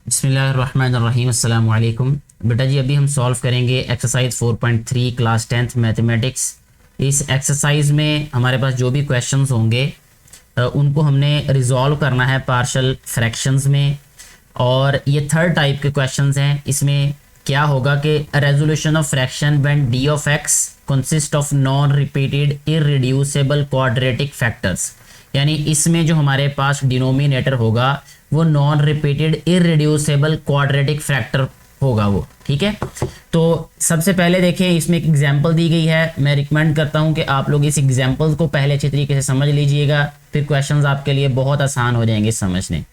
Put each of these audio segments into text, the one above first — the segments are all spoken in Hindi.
बिस्मिल्लाहिर्रहमानिर्रहीम अस्सलाम वालेकुम। बेटा जी अभी हम सॉल्व करेंगे एक्सरसाइज 4.3 क्लास 10th मैथमेटिक्स। इस एक्सरसाइज में हमारे पास जो भी क्वेश्चंस होंगे उनको हमने रिजॉल्व करना है पार्शल फ्रैक्शंस में। और ये थर्ड टाइप के क्वेश्चंस हैं। इसमें क्या होगा कि resolution of fraction when D of x consist of non repeated irreducible quadratic factors, यानी इसमें जो हमारे पास डिनोमिनेटर होगा वो non repeated irreducible quadratic factor होगा वो। ठीक है, तो सबसे पहले देखें इसमें एक एग्जांपल दी गई है। मैं रिकमेंड करता हूं कि आप लोग इस एग्जांपल को पहले अच्छी तरीके से समझ लीजिएगा, फिर क्वेश्चंस आपके लिए बहुत आसान हो जाएंगे समझने।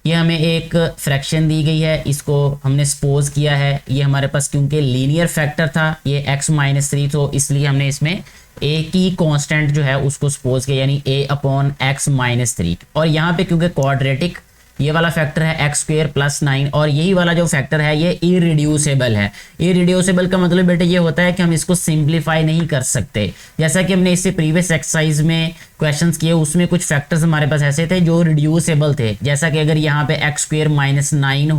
ये हमें एक फ्रैक्शन दी गई है, इसको हमने सपोज किया है। ये हमारे पास क्योंकि लीनियर फैक्टर था, ये x-3, तो इसलिए हमने इसमें a की कांस्टेंट जो है उसको सपोज किया, यानी a/x-3। और यहाँ पे क्योंकि क्वाड्रेटिक ये वाला फैक्टर है x² + 9, और यही वाला जो फैक्टर है ये इररिड्यूसिबल है। इररिड्यूसिबल का मतलब बेटा ये होता है कि हम इसको सिंप्लीफाई नहीं कर सकते। जैसा कि हमने इससे प्रीवियस एक्सरसाइज में क्वेश्चंस किए, उसमें कुछ फैक्टर्स हमारे पास ऐसे थे जो रिड्यूसेबल थे। जैसा कि अगर यहाँ पे x² -9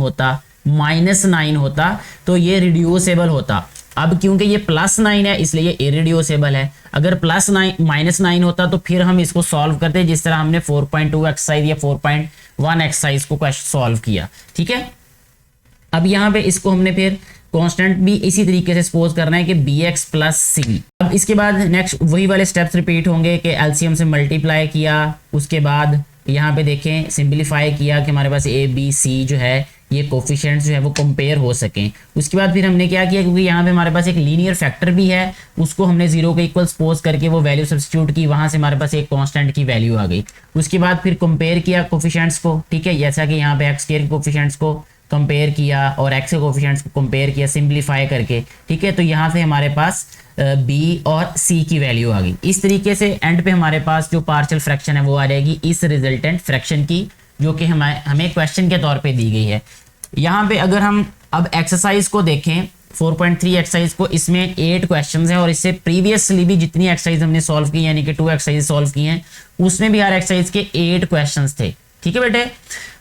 होता तो ये रिड्यूसेबल होता। अब क्योंकि ये +9 है इसलिए ये इररिड्यूसेबल है। अगर -9 होता तो फिर हम इसको सॉल्व करते जिस तरह हमने 4.2 एक्सरसाइज या 4.1 एक्सरसाइज को क्वेश्चन सॉल्व किया। ठीक है, अब यहाँ पे इसको हमने फिर कांस्टेंट भी इसी तरीके से सपोज करना है कि bx + c। अब इसके बाद नेक्स्ट वही वाले स्टेप्स रिपीट होंगे कि एलसीएम से मल्टीप्लाई किया, उसके बाद यहाँ पे देखें सिंप्लीफाई किया कि हमारे पास a b c जो है ये कोफिशिएंट्स जो है वो कंपेयर हो सकें। उसके बाद फिर हमने क्या किया, क्योंकि यहाँ पे हमारे पास एक लीनियर फैक्टर भी है, उसको हमने 0 के इक्वल सपोज करके वो वैल्यू सब्स्टिट्यूट की, वहां से हमारे पास एक कांस्टेंट की वैल्यू आ गई। उसके बाद फिर कंपेयर किया कोफिशिएंट्स को। ठीक है, जैसा कि यहाँ पे x के कोफिशिएंट्स को कंपेयर किया और x के कोफिशिएंट्स को कंपेयर किया सिंप्लीफाई करके। ठीक है, तो यहाँ से हमारे पास b और c की वैल्यू आ गई। इस तरीके से एंड पे हमारे पास जो पार्शियल फ्रैक्शन है वो आ जाएगी इस रिजल्टेंट फ्रैक्शन की, जो कि हमें क्वेश्चन के तौर पे दी गई है। यहाँ पे अगर हम अब एक्सरसाइज को देखें 4.3 एक्सरसाइज को, इसमें 8 क्वेश्चंस हैं और इससे प्रीवियसली भी जितनी एक्सरसाइज हमने सॉल्व की यानी कि 2 एक्सरसाइज सॉल्व की हैं उसमें भी हर एक्सरसाइज के 8 क्वेश्चंस थे। ठीक है बेटे।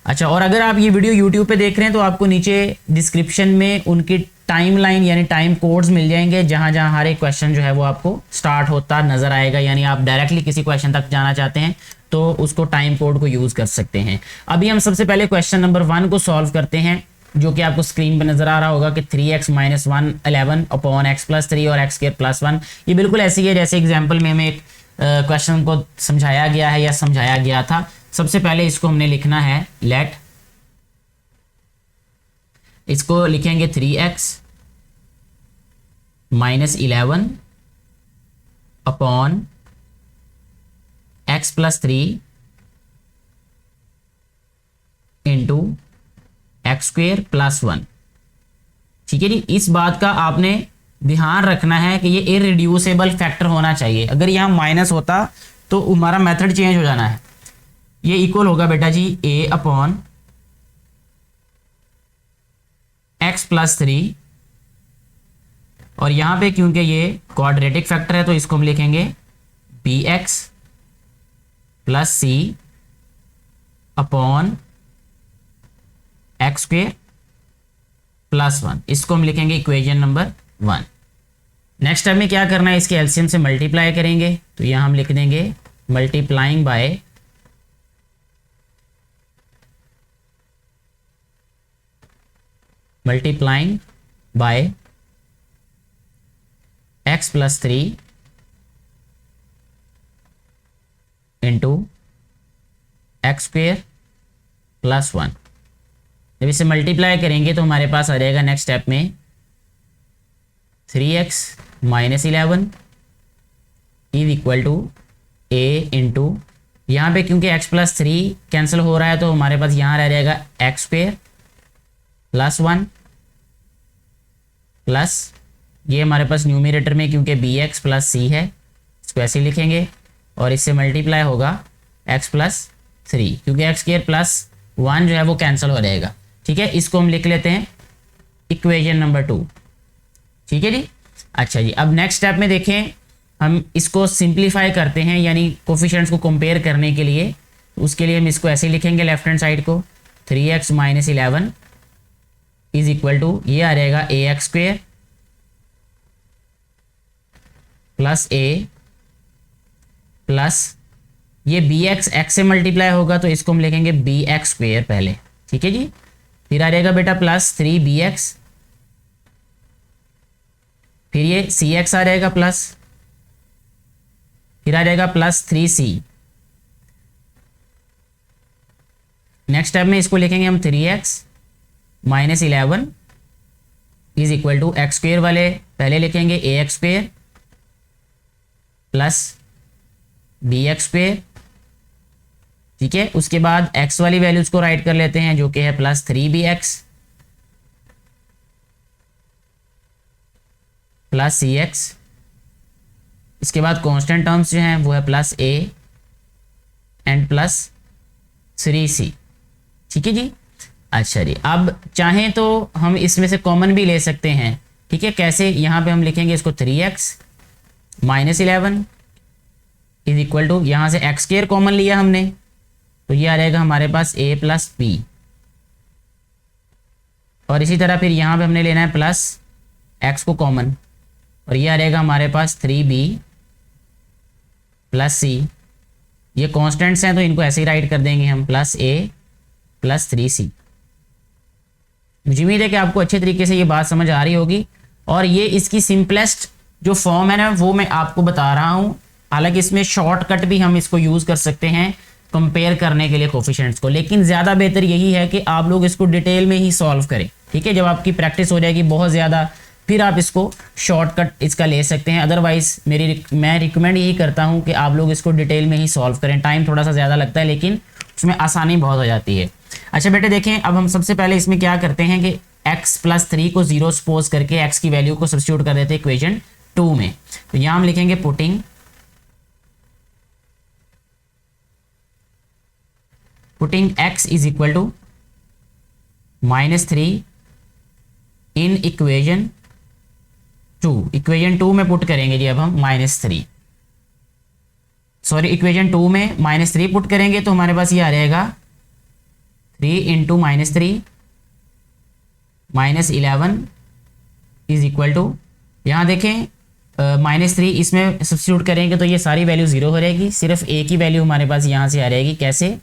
अच्छा, और अगर आप ये वीडियो यूट्यूब पे देख रहे हैं तो आपको नीचे डिस्क्रिप्शन में उनकी टाइमलाइन यानी टाइम कोड्स मिल जाएंगे, जहां जहां हर एक क्वेश्चन जो है वो आपको स्टार्ट होता नजर आएगा। यानी आप डायरेक्टली किसी क्वेश्चन तक जाना चाहते हैं तो उसको टाइम कोड को यूज कर सकते हैं। अभी हम सबसे पहले क्वेश्चन नंबर 1 को सॉल्व करते हैं, जो कि आपको स्क्रीन पर नजर आ रहा होगा कि 3x - 1 11/x + 3 और x² + 1। ये बिल्कुल ऐसी है जैसे एग्जाम्पल में हमें एक क्वेश्चन को समझाया गया है या समझाया गया था। सबसे पहले इसको हमने लिखना है लेट, इसको लिखेंगे 3x - 11/x + 3 इंटू x² + 1। ठीक है जी, इस बात का आपने ध्यान रखना है कि ये इररिड्यूसिबल फैक्टर होना चाहिए। अगर यहाँ माइनस होता तो हमारा मेथड चेंज हो जाना है। ये इक्वल होगा बेटा जी a/x + 3, और यहाँ पे क्योंकि ये क्वाड्रेटिक फैक्टर है तो इसको हम लिखेंगे bx + c x² + 1। इसको हम लिखेंगे इक्वेशन नंबर 1। नेक्स्ट स्टेप में क्या करना है, इसके एलसीएम से मल्टीप्लाई करेंगे, तो यहां हम लिख देंगे multiplying by x + 3 into x² + 1। जब इसे मल्टीप्लाई करेंगे तो हमारे पास आ जाएगा नेक्स्ट स्टेप में 3x - 11 = a इंटू, यहाँ पे क्योंकि x + 3 कैंसिल हो रहा है तो हमारे पास यहाँ रह जाएगा x² + 1 प्लस ये हमारे पास न्यूमरेटर में क्योंकि bx + c है इसको ऐसे लिखेंगे, और इससे मल्टीप्लाई होगा x + 3 क्योंकि x² + 1 जो है वो कैंसिल हो जाएगा। ठीक है, इसको हम लिख लेते हैं इक्वेशन नंबर 2। ठीक है जी। अच्छा जी, अब नेक्स्ट स्टेप में देखें, हम इसको सिंप्लीफाई करते हैं यानी कोफिशिएंट्स को कंपेयर करने के लिए। उसके लिए हम इसको ऐसे लिखेंगे लेफ्ट हैंड साइड को 3x - 11 इज इक्वल टू ये आ जाएगा ए x square plus a plus ये बी एक्स एक्स से मल्टीप्लाई होगा तो इसको हम लिखेंगे बी एक्स स्क्वेयर पहले, ठीक है जी। फिर आ जाएगा बेटा प्लस 3bx, फिर ये सी एक्स आ जाएगा प्लस, फिर आ जाएगा प्लस 3c। नेक्स्ट स्टेप में इसको लिखेंगे हम 3x minus 11 is equal to x square वाले पहले लिखेंगे a x square plus b x square, ठीक है। उसके बाद x वाली वैल्यूज को राइट कर लेते हैं जो कि है plus 3bx plus c x. इसके बाद कांस्टेंट टर्म्स जो हैं वो है plus a and plus 3c, ठीक है जी। अच्छा जी, अब चाहें तो हम इसमें से कॉमन भी ले सकते हैं, ठीक है। कैसे? यहाँ पे हम लिखेंगे इसको 3x minus 11 is equal to, यहाँ से एक्स स्क्वायर कॉमन लिया हमने तो ये आ जाएगा हमारे पास a प्लस बी, और इसी तरह फिर यहाँ पे हमने लेना है प्लस x को कॉमन और ये आ जाएगा हमारे पास 3b प्लस c। ये कॉन्स्टेंट्स हैं तो इनको ऐसे ही राइट कर देंगे हम प्लस a प्लस 3c। मुझे उम्मीद है कि आपको अच्छे तरीके से ये बात समझ आ रही होगी और ये इसकी सिंपलेस्ट जो फॉर्म है ना वो मैं आपको बता रहा हूँ। हालांकि इसमें शॉर्टकट भी हम इसको यूज़ कर सकते हैं कंपेयर करने के लिए कोफिशिएंट्स को, लेकिन ज़्यादा बेहतर यही है कि आप लोग इसको डिटेल में ही सॉल्व करें, ठीक है। जब आपकी प्रैक्टिस हो जाएगी बहुत ज़्यादा फिर आप इसको शॉर्टकट इसका ले सकते हैं। अदरवाइज़ मैं रिकमेंड यही करता हूँ कि आप लोग इसको डिटेल में ही सॉल्व करें। टाइम थोड़ा सा ज़्यादा लगता है लेकिन उसमें आसानी बहुत हो जाती है। अच्छा बेटे देखें, अब हम सबसे पहले इसमें क्या करते हैं कि x प्लस 3 को 0 सपोज करके x की वैल्यू को सब्स्टिट्यूट कर देते हैं इक्वेशन 2 में। तो यहाँ हम लिखेंगे putting x is equal to -3 in equation 2। Equation 2 में पुट करेंगे जी अब हम -3, सॉरी इक्वेशन 2 में -3 पुट करेंगे तो हमारे पास ये आ जाएगा 3 इंटू -3 -11 इज इक्वल टू, यहाँ देखें -3 इसमें सब्स्टिट्यूट करेंगे तो ये सारी वैल्यू 0 हो जाएगी, सिर्फ a की वैल्यू हमारे पास यहाँ से आ जाएगी। कैसे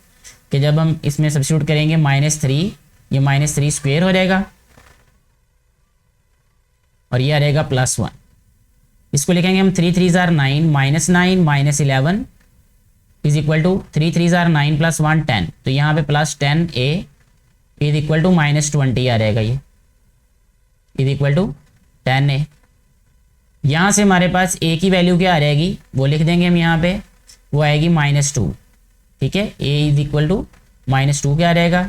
कि जब हम इसमें सब्स्टिट्यूट करेंगे -3, ये -3 स्क्वायर हो जाएगा और ये आ जाएगा +1। इसको लिखेंगे हम 3 3 जार 9 -9 -11 इज इक्वल टू 3 3 जार 9 + 1 10। तो यहाँ पे +10a इज इक्वल टू -20 आ जाएगा, ये इज इक्वल टू 10a। यहाँ से हमारे पास a की वैल्यू क्या आ जाएगी वो लिख देंगे हम यहाँ पे, वो आएगी -2, ठीक है। a इज इक्वल टू -2 क्या आ जाएगा,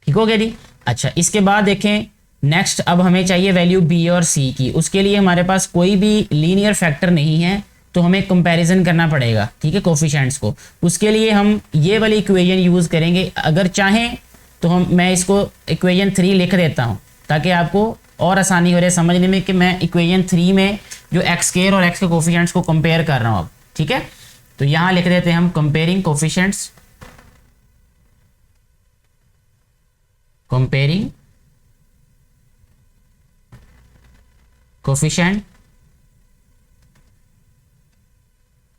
ठीक हो गया जी। अच्छा इसके बाद देखें नेक्स्ट, अब हमें चाहिए वैल्यू b और c की। उसके लिए हमारे पास कोई भी लीनियर फैक्टर नहीं है तो हमें कंपैरिजन करना पड़ेगा, ठीक है, कोफिशिएंट्स को। उसके लिए हम ये वाली इक्वेशन यूज़ करेंगे। अगर चाहें तो मैं इसको इक्वेशन 3 लिख देता हूँ ताकि आपको और आसानी हो रही है समझने में कि मैं इक्वेशन 3 में जो एक्स स्क्वायर और एक्स के कोफिशिएंट्स को कंपेयर कर रहा हूँ अब, ठीक है। तो यहाँ लिख देते हैं हम comparing coefficients, comparing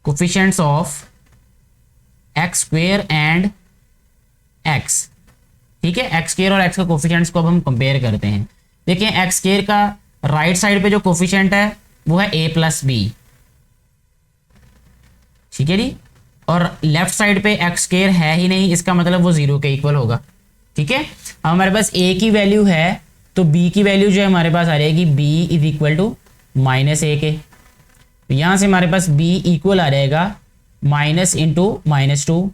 coefficients of x square and x, ठीक है। एक्स स्क्वायर और एक्स के कोफिशिएंट्स को अब हम कंपेयर करते हैं। देखिए एक्स स्क्वायर का राइट साइड पे जो कोफिशिएंट है वो है a प्लस बी, ठीक है जी, और लेफ्ट साइड पे एक्स स्क्वायर है ही नहीं, इसका मतलब वो 0 के इक्वल होगा, ठीक है। हमारे पास a की वैल्यू है तो b की वैल्यू जो है हमारे पास आ जाएगी b is equal to -a के। तो यहाँ से हमारे पास b इक्वल आ जाएगा माइनस इंटू -2,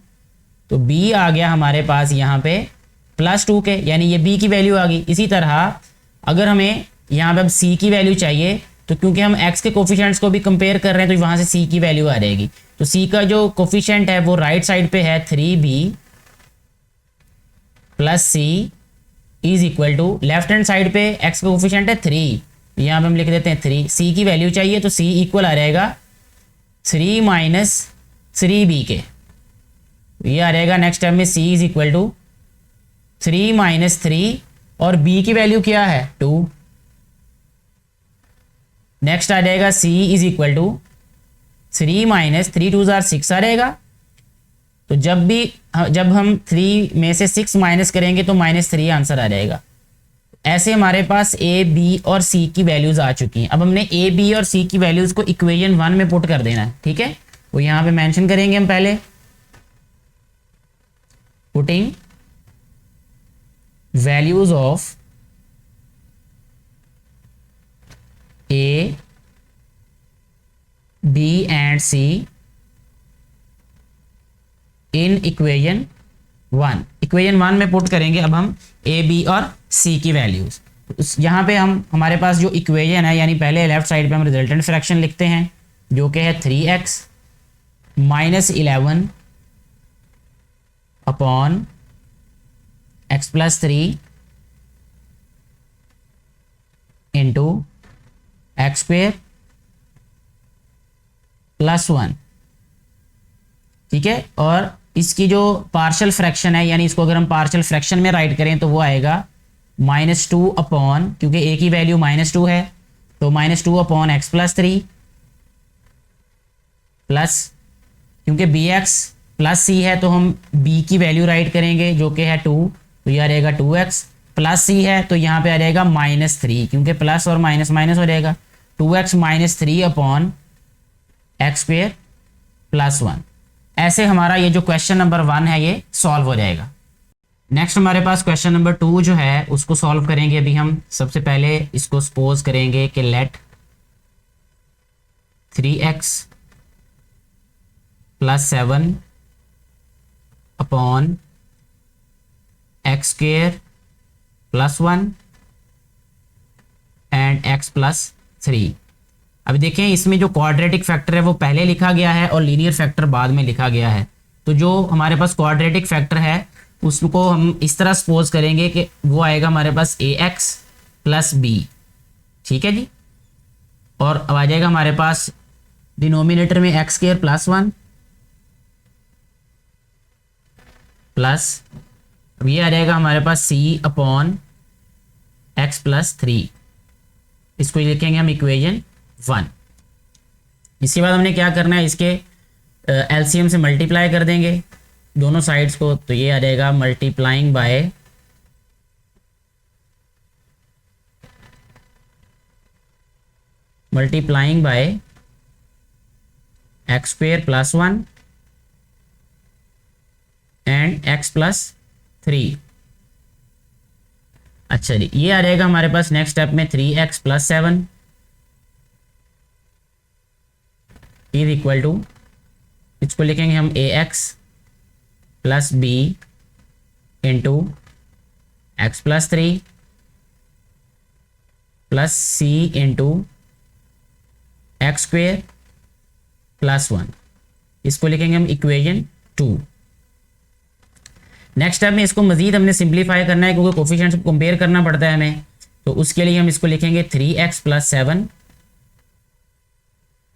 तो b आ गया हमारे पास यहाँ पे +2 के, यानी ये b की वैल्यू आ गई। इसी तरह अगर हमें यहाँ पे अब c की वैल्यू चाहिए तो क्योंकि हम x के कोफिशिएंट्स को भी कंपेयर कर रहे हैं तो वहाँ से c की वैल्यू आ जाएगी। तो c का जो कोफिशिएंट है वो राइट साइड पे है 3b plus c is equal to, left hand side पे x का कोफिशिएंट है 3, यहाँ पे हम लिख देते हैं 3। c की वैल्यू चाहिए तो c इक्वल आ जाएगा 3 - 3b के, ये आ जाएगा। नेक्स्ट टाइम में c is equal to 3 minus 3 और b की वैल्यू क्या है 2। नेक्स्ट आ जाएगा c is equal to 3 minus 3 2 जार 6 आ जाएगा। तो जब हम 3 में से 6 माइनस करेंगे तो -3 आंसर आ जाएगा। ऐसे हमारे पास a b और c की वैल्यूज आ चुकी हैं। अब हमने a b और c की वैल्यूज को इक्वेशन 1 में पुट कर देना है, ठीक है। वो यहां पे मेंशन करेंगे हम पहले, putting values of a b and c in equation 1। Equation 1 में पुट करेंगे अब हम a b और c की वैल्यूज। यहाँ पे हमारे पास जो इक्वेशन है, यानी पहले लेफ्ट साइड पे हम रिजल्टेंट फ्रैक्शन लिखते हैं जो कि है 3x minus 11 upon x plus 3 into x square plus 1, ठीक है। और इसकी जो पार्शियल फ्रैक्शन है, यानी इसको अगर हम पार्शियल फ्रैक्शन में राइट करें तो वो आएगा -2 अपॉन, क्योंकि a की वैल्यू -2 है तो -2 अपॉन एक्स प्लस 3 प्लस, क्योंकि bx प्लस c है तो हम b की वैल्यू राइट करेंगे जो कि है 2, तो यह आ जाएगा 2x प्लस c है तो यहाँ पे आ जाएगा -3, क्योंकि प्लस और माइनस माइनस हो जाएगा। 2x minus 3 upon X square plus 1। ऐसे हमारा ये जो क्वेश्चन नंबर 1 है ये सॉल्व हो जाएगा। नेक्स्ट हमारे पास क्वेश्चन नंबर 2 जो है उसको सॉल्व करेंगे। अभी हम सबसे पहले इसको सपोज करेंगे कि let 3x plus 7 upon X square plus 1 and x plus 3। अभी देखें इसमें जो क्वाड्रेटिक फैक्टर है वो पहले लिखा गया है और लीनियर फैक्टर बाद में लिखा गया है। तो जो हमारे पास क्वाड्रेटिक फैक्टर है उसको हम इस तरह सपोज करेंगे कि वो आएगा हमारे पास ax प्लस b, ठीक है जी। और अब आ जाएगा हमारे पास डिनोमिनेटर में एक्स स्क्वायर प्लस 1 प्लस, अब ये आ जाएगा हमारे पास c अपॉन एक्स प्लस 3। इसको लिखेंगे हम इक्वेशन 1। इसके बाद हमने क्या करना है, इसके एलसीएम से मल्टीप्लाई कर देंगे दोनों साइड्स को, तो ये आ जाएगा multiplying by x square plus 1 and x plus 3। अच्छा जी, ये आ जाएगा हमारे पास नेक्स्ट स्टेप में 3x plus 7 is equal to, इसको लिखेंगे हम ax plus b into x plus 3 plus c into x square plus 1। इसको लिखेंगे हम इक्वेशन 2। नेक्स्ट स्टेप में इसको मजीद हमने सिंप्लीफाई करना है क्योंकि कोफिशिएंट्स को कंपेयर करना पड़ता है हमें, तो उसके लिए हम इसको लिखेंगे 3x plus 7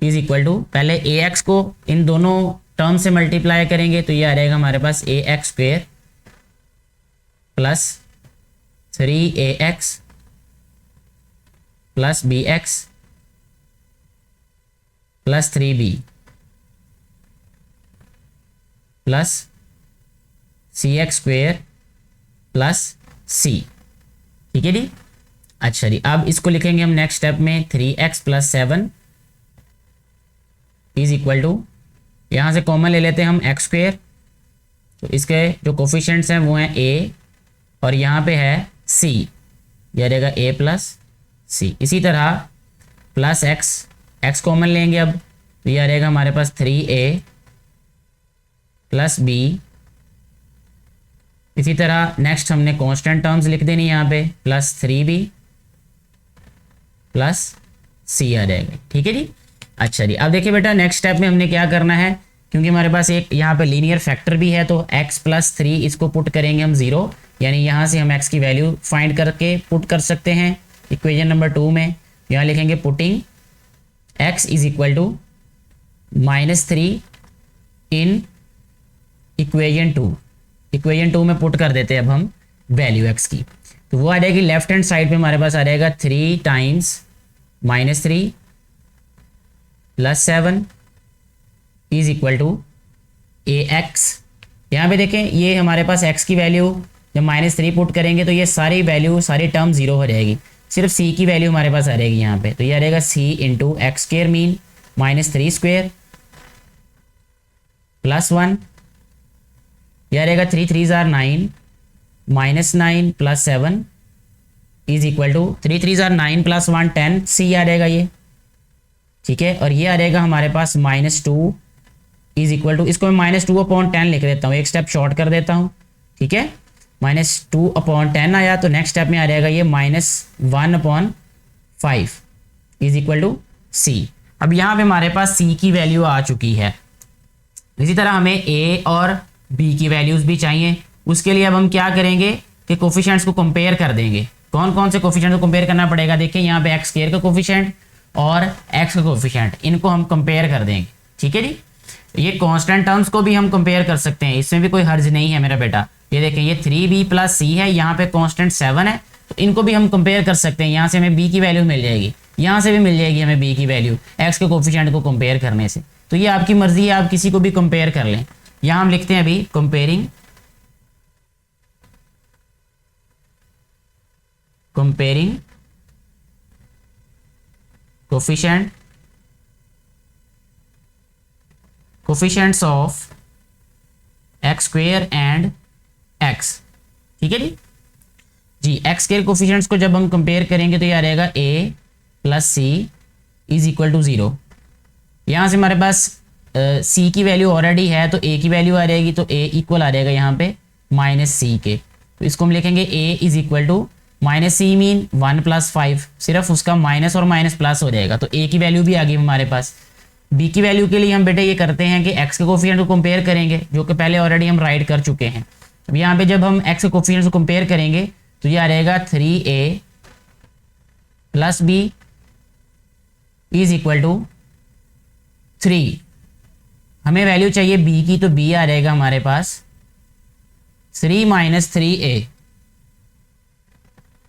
is equal to, पहले ax को इन दोनों टर्म से मल्टीप्लाई करेंगे तो ये आ जाएगा हमारे पास ax square plus 3ax plus bx plus 3b plus cx square plus c, ठीक है जी। अच्छा जी, अब इसको लिखेंगे हम नेक्स्ट स्टेप में 3x plus 7 is equal to, यहाँ से कॉमन ले लेते हैं हम एक्स स्क्वेयर, तो इसके जो कोफिशिएंट्स हैं वो हैं a और यहाँ पे है c, यह रहेगा a प्लस c। इसी तरह प्लस x कॉमन लेंगे अब, तो यह रहेगा हमारे पास 3a प्लस b। इसी तरह नेक्स्ट हमने कांस्टेंट टर्म्स लिख देनी यहाँ पे, प्लस 3b प्लस c आ जाएगा, ठीक है जी। अच्छा जी, अब देखिए बेटा नेक्स्ट स्टेप में हमने क्या करना है, क्योंकि हमारे पास एक यहाँ पे लीनियर फैक्टर भी है तो x प्लस 3 इसको पुट करेंगे हम 0, यानी यहाँ से हम x की वैल्यू फाइंड करके पुट कर सकते हैं इक्वेशन नंबर 2 में। यहाँ लिखेंगे putting x is equal to -3 in equation 2। Equation 2 में पुट कर देते हैं अब हम वैल्यू एक्स की। तो वो आ जाएगी लेफ्ट हैंड साइड पे हमारे पास आ जाएगा 3 times -3 + 7 is equal to A X. यहाँ पे देखें ये हमारे पास x की वैल्यू जब -3 पुट करेंगे तो ये सारी वैल्यू सारी टर्म जीरो हो जाएगी, सिर्फ c की वैल्यू हमारे पास आ रहेगी यहाँ पे। तो ये आ रहेगा c इंटू एक्स स्क्र मीन -3 स्क्वेयर +1, यह रहेगा 3 3 जार 9 -9 + 7 इज इक्वल टू 3 3 जार 9 + 1 10 c आ रहेगा ये, ठीक है। और ये आ रहेगा हमारे पास -2 इज इक्वल टू, इसको मैं -2/10 लिख देता हूँ, एक स्टेप शॉर्ट कर देता हूँ, ठीक है। -2/10 आया तो नेक्स्ट स्टेप में आ जाएगा ये -1/5 इज इक्वल टू c। अब यहाँ पे हमारे पास c की वैल्यू आ चुकी है। इसी तरह हमें a और b की वैल्यूज भी चाहिए। उसके लिए अब हम क्या करेंगे कि कोफिशिएंट्स को कंपेयर कर देंगे। कौन कौन से कोफिशिएंट को कंपेयर करना पड़ेगा, देखिए यहाँ पे एक्स स्क्वायर का कोफिशिएंट और x का कोफिशिएंट, इनको हम कंपेयर कर देंगे, ठीक है जी। ये कांस्टेंट टर्म्स को भी हम कंपेयर कर सकते हैं, इसमें भी कोई हर्ज नहीं है मेरा बेटा। ये देखें ये 3b + c है, यहाँ पे कांस्टेंट 7 है, तो इनको भी हम कंपेयर कर सकते हैं। यहाँ से हमें b की वैल्यू मिल जाएगी, यहाँ से भी मिल जाएगी हमें b की वैल्यू x के कोफिशिएंट को कंपेयर करने से। तो ये आपकी मर्जी है, आप किसी को भी कंपेयर कर लें। यहाँ हम लिखते हैं अभी comparing coefficients of x square and x, ठीक है जी। एक्स स्क्वायर कोफिशिएंट्स को जब हम कंपेयर करेंगे तो ये आ रहेगा a + c is equal to 0। यहाँ से हमारे पास c की वैल्यू ऑलरेडी है तो a की वैल्यू आ रहेगी, तो a इक्वल आ जाएगा यहाँ पे -c के। तो इसको हम लिखेंगे a is equal to -c मीन 1 + 5, सिर्फ उसका माइनस और माइनस प्लस हो जाएगा, तो a की वैल्यू भी आ गई हमारे पास। b की वैल्यू के लिए हम बेटे ये करते हैं कि x के कोफिशिएंट को कंपेयर करेंगे, जो कि पहले ऑलरेडी हम राइट कर चुके हैं। अब यहाँ पे जब हम x के कोफिशिएंट को कंपेयर करेंगे तो ये आ रहेगा 3a + b is equal to 3। हमें वैल्यू चाहिए b की, तो b आ रहेगा हमारे पास 3 - 3a।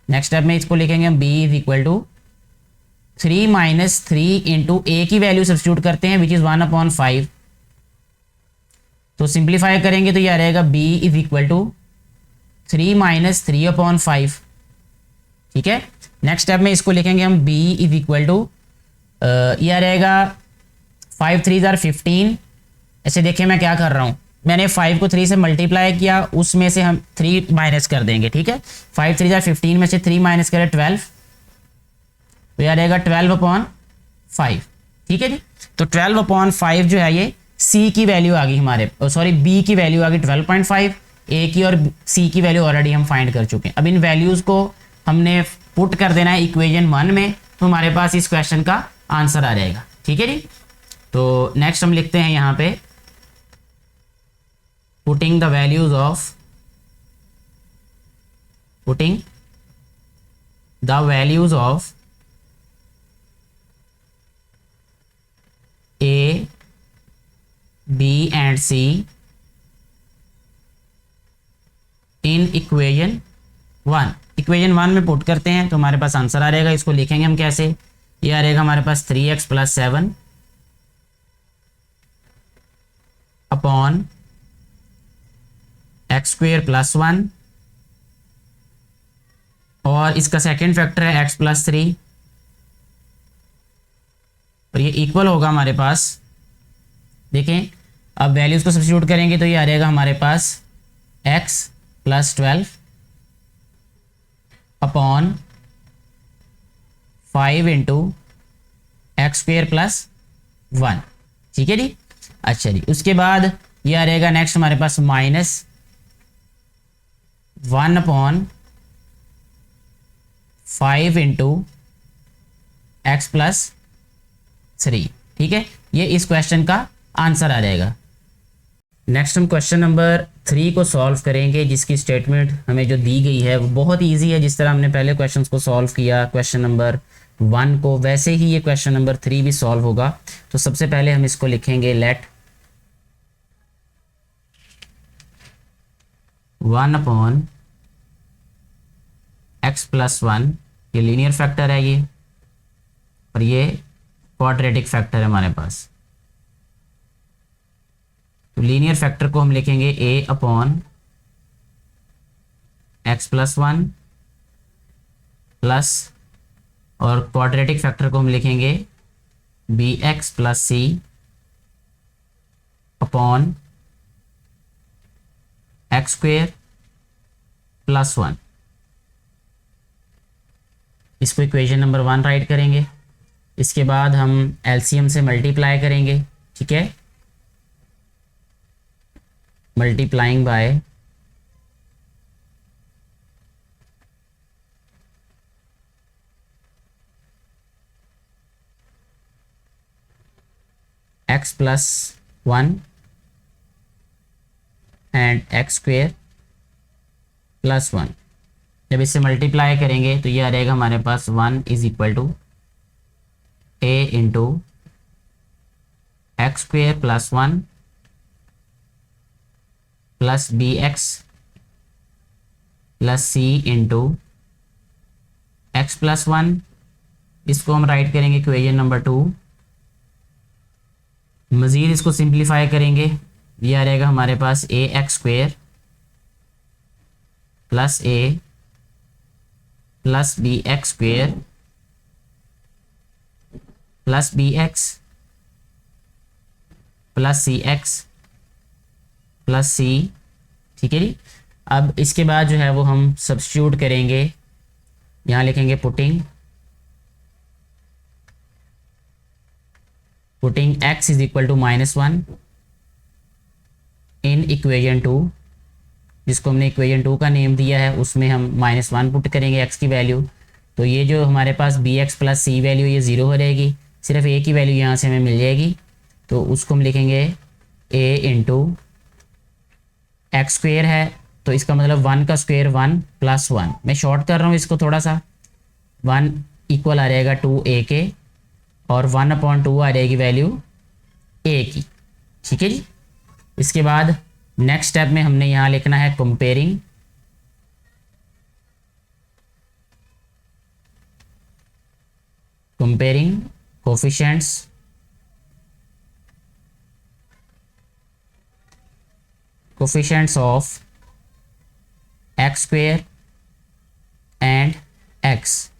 नेक्स्ट स्टेप में इसको लिखेंगे हम b is equal to 3 - 3 into a की वैल्यू सब्स्टिट्यूट करते हैं विच इज 1/5। तो सिंप्लीफाई करेंगे तो ये आ रहेगा b इज इक्वल टू 3 - 3/5, ठीक है। नेक्स्ट स्टेप में इसको लिखेंगे हम b इज इक्वल टू ये आ रहेगा 5 3 जार 15। ऐसे देखिए मैं क्या कर रहा हूँ, मैंने 5 को 3 से मल्टीप्लाई किया, उसमें से हम 3 माइनस कर देंगे, ठीक है। 5 3 जार 15 में से 3 माइनस करें 12, तो यह रहेगा 12/5, ठीक है जी। तो 12/5 जो है ये c की वैल्यू आ गई हमारे, सॉरी b की वैल्यू आ गई 12.5, a की और c की वैल्यू ऑलरेडी हम फाइंड कर चुके हैं। अब इन वैल्यूज़ को हमने पुट कर देना है इक्वेशन 1 में, तो हमारे पास इस क्वेश्चन का आंसर आ जाएगा, ठीक है जी। तो नेक्स्ट हम लिखते हैं यहाँ पे putting the values of a b and c in equation 1। Equation 1 में पुट करते हैं तो हमारे पास आंसर आ रहेगा। इसको लिखेंगे हम कैसे, ये आ रहेगा हमारे पास 3x + 7 अपॉन x² + 1, और इसका सेकेंड फैक्टर है x + 3, और ये इक्वल होगा हमारे पास, देखें अब वैल्यूज को सब्स्टिट्यूट करेंगे तो ये आ रहेगा हमारे पास x + 12 अपॉन 5 इंटू x² + 1, ठीक है जी। अच्छा जी, उसके बाद ये आ रहेगा नेक्स्ट हमारे पास -1/5 इंटू x + 3, ठीक है। ये इस क्वेश्चन का आंसर आ जाएगा। नेक्स्ट हम क्वेश्चन नंबर 3 को सॉल्व करेंगे, जिसकी स्टेटमेंट हमें जो दी गई है वो बहुत ही ईजी है। जिस तरह हमने पहले क्वेश्चंस को सॉल्व किया क्वेश्चन नंबर 1 को, वैसे ही ये क्वेश्चन नंबर 3 भी सॉल्व होगा। तो सबसे पहले हम इसको लिखेंगे लेट 1/5 x प्लस 1, ये लीनियर फैक्टर है ये, और ये क्वाड्रेटिक फैक्टर है हमारे पास। तो लीनियर फैक्टर को हम लिखेंगे a upon x plus 1 plus, और क्वाड्रेटिक फैक्टर को हम लिखेंगे bx plus c upon X square plus 1। इसको इक्वेशन नंबर 1 राइट करेंगे। इसके बाद हम एलसीएम से मल्टीप्लाई करेंगे, ठीक है, multiplying by x plus 1 and x square plus 1। जब इससे मल्टीप्लाई करेंगे तो ये आ जाएगा हमारे पास 1 is equal to a into x square plus 1 plus b x plus c into x plus 1। इसको हम राइट करेंगे इक्वेशन नंबर 2। मज़ीद इसको सिंप्लीफाई करेंगे, ये आ जाएगा हमारे पास a x square plus a plus b x square plus b x plus c x plus c, ठीक है जी। अब इसके बाद जो है वो हम सब्स्टिट्यूट करेंगे, यहाँ लिखेंगे putting x is equal to -1 in equation 2, जिसको हमने इक्वेशन 2 का नेम दिया है, उसमें हम -1 पुट करेंगे x की वैल्यू। तो ये जो हमारे पास bx प्लस सी वैल्यू ये 0 हो जाएगी, सिर्फ a की वैल्यू यहाँ से हमें मिल जाएगी। तो उसको हम लिखेंगे a इंटू एक्स स्क्वेयर है, तो इसका मतलब 1 का स्क्वेयर 1 प्लस 1। मैं शॉर्ट कर रहा हूँ इसको थोड़ा सा, 1 इक्वल आ जाएगा 2a के, और 1/2 आ जाएगी वैल्यू a की, ठीक है जी। इसके बाद नेक्स्ट स्टेप में हमने यहाँ लिखना है comparing coefficients of x square and x।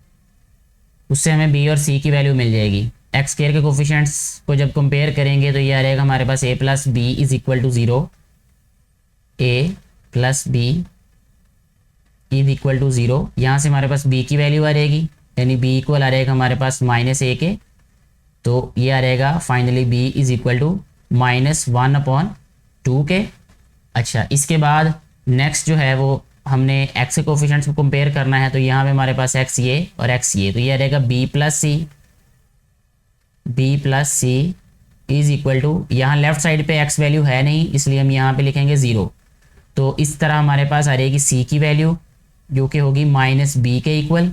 उससे हमें b और c की वैल्यू मिल जाएगी। एक्स स्क्वेयर के कोफिशिएंट्स को जब कंपेयर करेंगे तो ये आ जाएगा हमारे पास a plus b is equal to 0, a plus b is equal to 0। यहाँ से हमारे पास b की वैल्यू आ जाएगी, यानी b इक्वल आ जाएगा हमारे पास -a के, तो ये आ जाएगा finally b is equal to -1/2 के। अच्छा, इसके बाद नेक्स्ट जो है वो हमने x के कोफिशिएंट्स को कंपेयर करना है, तो यहाँ पे हमारे पास x ये और x ये, तो ये आ जाएगा b plus c is equal to, यहाँ लेफ्ट साइड पे x वैल्यू है नहीं इसलिए हम यहाँ पे लिखेंगे 0। तो इस तरह हमारे पास आ जाएगी c की वैल्यू जो कि होगी -b के इक्वल।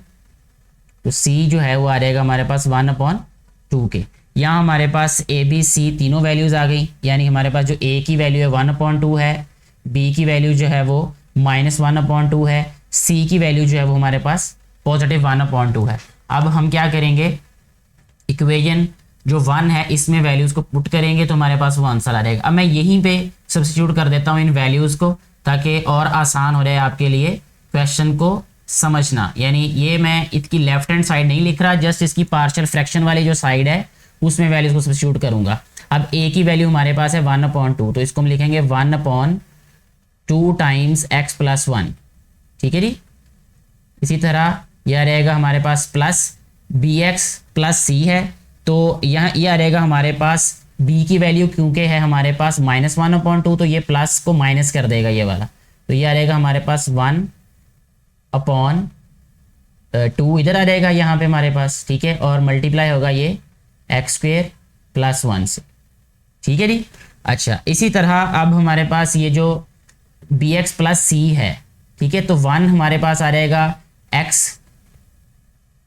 तो c जो है वो आ जाएगा हमारे पास 1/2 के। यहाँ हमारे पास a b c तीनों वैल्यूज़ आ गई, यानी हमारे पास जो a की वैल्यू है 1/2 है, b की वैल्यू जो है वो -1/2 है, c की वैल्यू जो है वो हमारे पास +1/2 है। अब हम क्या करेंगे, इक्वेशन जो 1 है इसमें वैल्यूज़ को पुट करेंगे तो हमारे पास वो आंसर आ जाएगा। अब मैं यहीं पे सब्स्टिट्यूट कर देता हूँ इन वैल्यूज़ को, ताकि और आसान हो जाए आपके लिए क्वेश्चन को समझना। यानी ये मैं इसकी लेफ्ट हैंड साइड नहीं लिख रहा, जस्ट इसकी पार्शियल फ्रैक्शन वाली जो साइड है उसमें वैल्यूज़ को सब्स्टिट्यूट करूँगा। अब a की वैल्यू हमारे पास है 1/2, तो इसको हम लिखेंगे 1/2 टाइम्स x प्लस 1, ठीक है जी। इसी तरह यह रहेगा हमारे पास प्लस bx प्लस c है, तो यहाँ ये आ रहेगा हमारे पास b की वैल्यू क्योंकि है हमारे पास -1/2, तो ये प्लस को माइनस कर देगा ये वाला, तो ये आ रहेगा हमारे पास 1/2 इधर आ जाएगा यहाँ पे हमारे पास, ठीक है, और मल्टीप्लाई होगा ये एक्स स्क्वेयर प्लस 1 से, ठीक है जी। अच्छा, इसी तरह अब हमारे पास ये जो bx प्लस c है, ठीक है, तो 1 हमारे पास आ जाएगा x,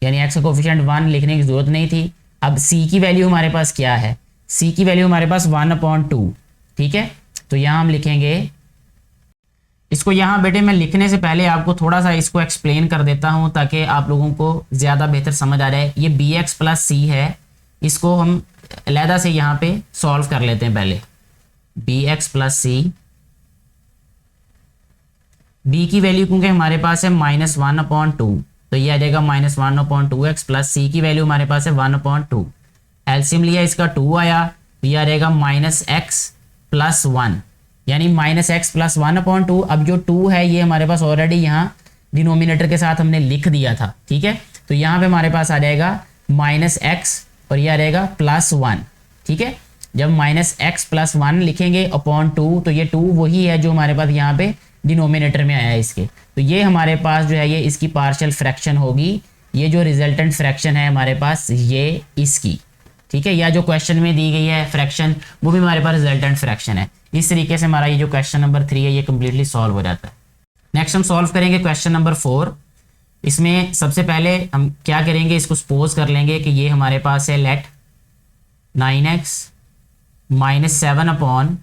यानी x का कोफिशिएंट 1 लिखने की जरूरत नहीं थी। अब c की वैल्यू हमारे पास क्या है, c की वैल्यू हमारे पास 1/2, ठीक है, तो यहाँ हम लिखेंगे इसको यहाँ बेटे मैं लिखने से पहले आपको थोड़ा सा इसको एक्सप्लेन कर देता हूँ ताकि आप लोगों को ज़्यादा बेहतर समझ आ जाए। ये बी एक्स प्लस सी है, इसको हम अलहदा से यहाँ पे सॉल्व कर लेते हैं पहले। बी एक्स प्लस सी, बी की वैल्यू क्योंकि हमारे पास है -1/2, तो ये आ जाएगा -1/2x प्लस सी की वैल्यू हमारे पास है 1/2। एलसीएम लिया इसका 2 आया, तो ये आ जाएगा -x+1, यानी -x+1/2। अब जो 2 है ये हमारे पास ऑलरेडी यहाँ डिनोमिनेटर के साथ हमने लिख दिया था, ठीक है। तो यहाँ पे हमारे पास आ जाएगा -x और ये आ जाएगा +1, ठीक है। जब -x+1 लिखेंगे अपॉन 2, तो ये 2 वही है जो हमारे पास यहाँ पे डिनोमिनेटर में आया है इसके। तो ये हमारे पास जो है ये इसकी पार्शियल फ्रैक्शन होगी, ये जो रिजल्टेंट फ्रैक्शन है हमारे पास ये इसकी, ठीक है। या जो क्वेश्चन में दी गई है फ्रैक्शन वो भी हमारे पास रिजल्टेंट फ्रैक्शन है। इस तरीके से हमारा ये जो क्वेश्चन नंबर 3 है ये कंप्लीटली सॉल्व हो जाता है। नेक्स्ट हम सॉल्व करेंगे क्वेश्चन नंबर 4। इसमें सबसे पहले हम क्या करेंगे, इसको सपोज कर लेंगे कि ये हमारे पास है let 9x -7 upon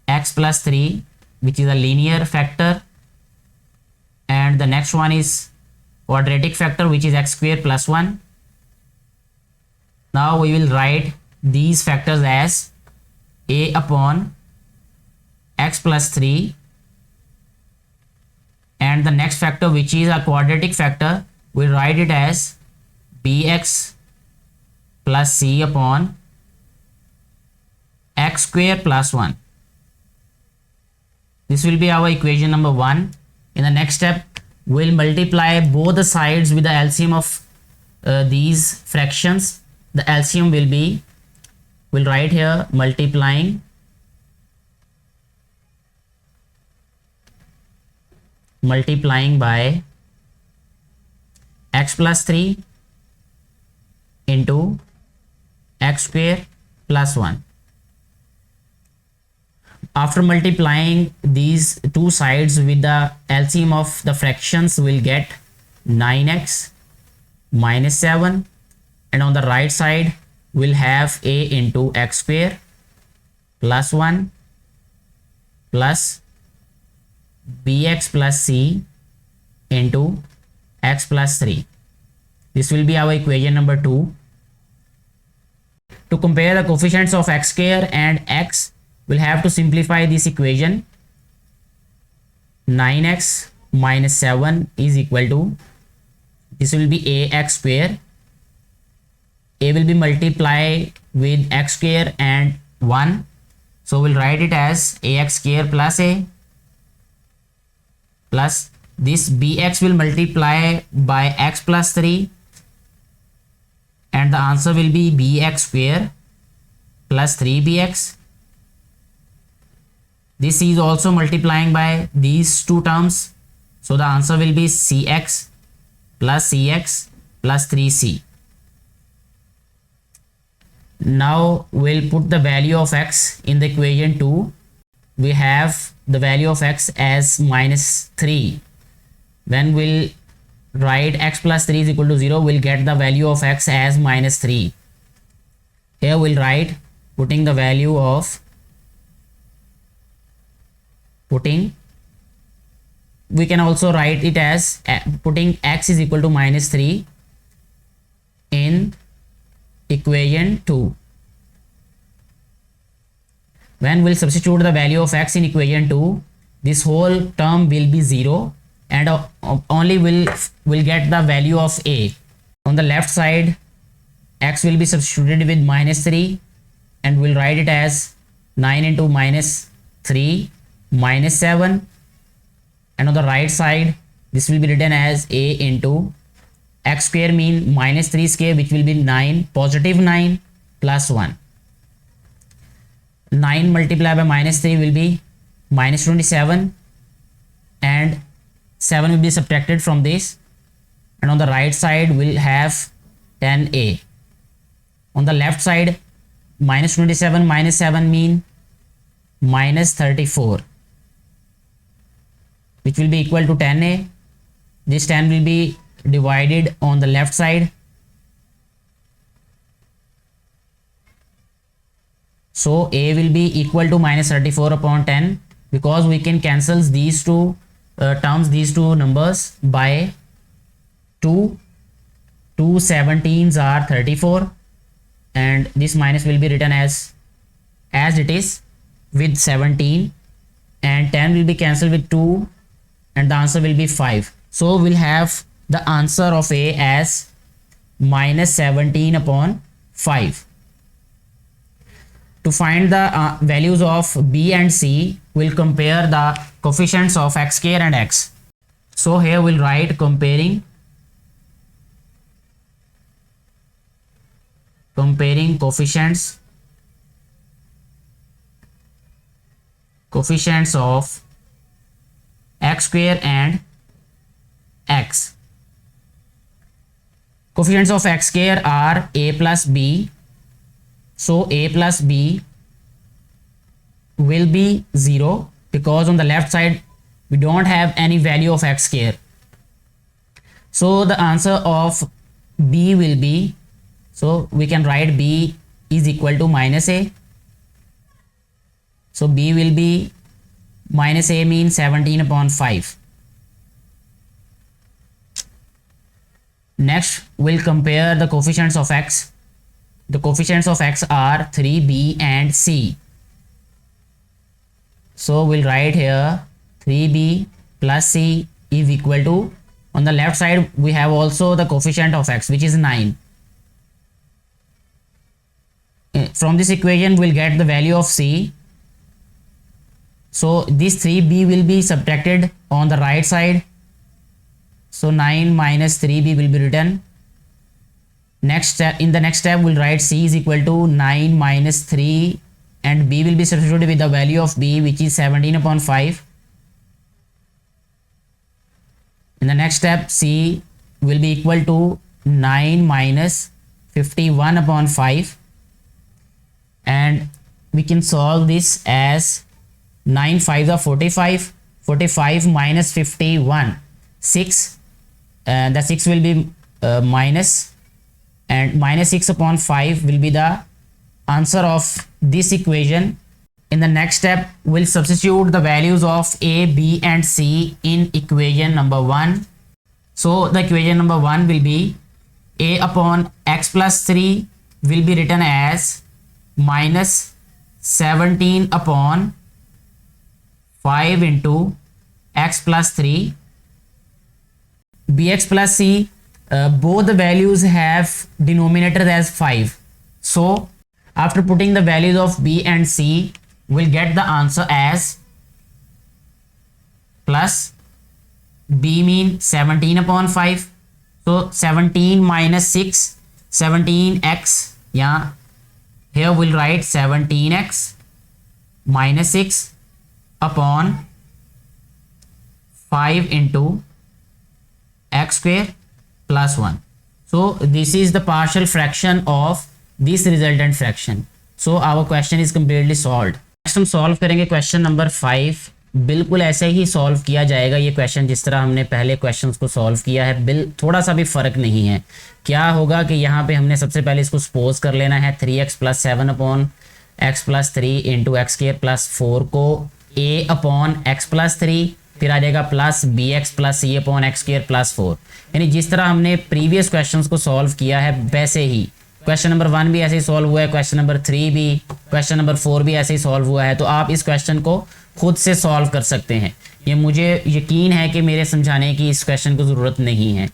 x+3 which is a linear factor, and the next one is quadratic factor which is x²+1. Now we will write these factors as a upon x+3, and the next factor which is a quadratic factor we'll write it as bx plus c upon x²+1. This will be our equation number 1. In the next step, we'll multiply both the sides with the LCM of these fractions. The LCM will be, we'll write here multiplying by x+3 into x²+1. After multiplying these two sides with the LCM of the fractions, we'll get 9x -7, and on the right side we'll have a into x²+1 plus bx plus c into x+3. This will be our equation number 2. To compare the coefficients of x² and x, we'll have to simplify this equation. 9x -7 is equal to, this will be ax². A will be multiplied with x² and 1, so we'll write it as ax² plus a, plus this bx will multiply by x+3, and the answer will be bx² plus 3bx. This is also multiplying by these two terms, so the answer will be cx plus 3c. Now we'll put the value of x in the equation 2. We have the value of x as -3. When we'll write x+3 is equal to 0, we'll get the value of x as -3. Here we'll write putting the value of we can also write it as putting x is equal to -3 in equation 2. When we'll substitute the value of x in equation 2, this whole term will be 0, and only will get the value of a. On the left side, x will be substituted with -3, and we'll write it as 9 into -3 -7, and on the right side this will be written as a into x² mean -3 square, which will be 9, positive 9 plus 1. 9 multiplied by -3 will be -27, and 7 will be subtracted from this, and on the right side we'll have 10a. On the left side, -27 -7 mean -34, which will be equal to 10a. This 10 will be divided on the left side, so a will be equal to -34 upon 10, because we can cancel these two terms, these two numbers by 2. 2 17s are 34, and this minus will be written as it is with 17, and 10 will be cancelled with 2, and the answer will be 5. So we'll have the answer of A as minus 17 upon 5. To find the values of B and C, we'll compare the coefficients of x square and x. So here we'll write comparing coefficients of x square and x. Coefficients of x square are a plus b. So a plus b will be 0 because on the left side we don't have any value of x square. So the answer of b will be, so we can write b is equal to minus a. So b will be minus a means 17 upon 5. Next we'll compare the coefficients of x. The coefficients of x are 3b and c. So we'll write here 3b plus c is equal to, on the left side we have also the coefficient of x which is 9. From this equation we'll get the value of c. So this 3b will be subtracted on the right side. So 9 minus 3b will be written. Next step, in the next step we'll write c is equal to 9 minus 3, and b will be substituted with the value of b which is 17 upon 5. In the next step c will be equal to 9 minus 51 upon 5, and we can solve this as 9 5s are 45. 45 minus 51, 6, and the 6 will be minus, and minus 6 upon 5 will be the answer of this equation. In the next step we'll substitute the values of a, b and c in equation number 1. So the equation number 1 will be a upon x plus 3 will be written as minus 17 upon 5 into x plus 3. bx plus c, both the values have denominator as 5. So after putting the values of b and c, we'll get the answer as plus b mean 17 upon 5. So 17 minus 6, 17x. Yeah, here we'll write 17x minus 6 upon 5 into x square plus 1. So this is the partial fraction of this resultant fraction. So our question is completely solved. Next हम सॉल्व करेंगे क्वेश्चन नंबर 5. बिल्कुल ऐसे ही सॉल्व किया जाएगा ये क्वेश्चन जिस तरह हमने पहले क्वेश्चंस को सॉल्व किया है. थोड़ा सा भी फर्क नहीं है. क्या होगा कि यहाँ पे हमने सबसे पहले इसको सपोज कर लेना है 3x plus 7 upon x plus 3 into x square plus 4 को a अपॉन एक्स प्लस 3, फिर आ जाएगा प्लस बी एक्स प्लस सी अपॉन एक्स स्क्वायर प्लस 4. यानी जिस तरह हमने प्रीवियस क्वेश्चंस को सॉल्व किया है वैसे ही क्वेश्चन नंबर 1 भी ऐसे ही सॉल्व हुआ है, क्वेश्चन नंबर 3 भी, क्वेश्चन नंबर 4 भी ऐसे ही सॉल्व हुआ है. तो आप इस क्वेश्चन को खुद से सॉल्व कर सकते हैं. ये मुझे यकीन है कि मेरे समझाने की इस क्वेश्चन को ज़रूरत नहीं है.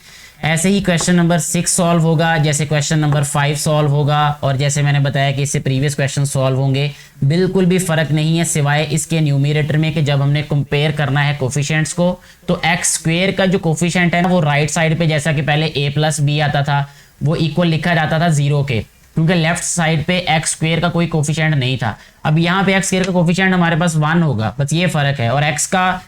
ऐसे ही क्वेश्चन नंबर 6 सॉल्व होगा, जैसे क्वेश्चन नंबर 5 सॉल्व होगा, और जैसे मैंने बताया कि इससे प्रीवियस क्वेश्चन सॉल्व होंगे. बिल्कुल भी फ़र्क नहीं है सिवाय इसके न्यूमरेटर में कि जब हमने कंपेयर करना है कोफिशिएंट्स को तो एक्स स्क्वेयर का जो कोफिशिएंट है ना वो राइट साइड पे जैसा कि पहले a प्लस बी आता था वो इक्वल लिखा जाता था 0 के, क्योंकि लेफ्ट साइड पे एक्स स्क्वेयर का कोई कोफिशिएंट नहीं था. अब यहाँ पे एक्स स्क्वेयर का कोफिशिएंट हमारे पास 1 होगा, बस ये फ़र्क है, और एक्स का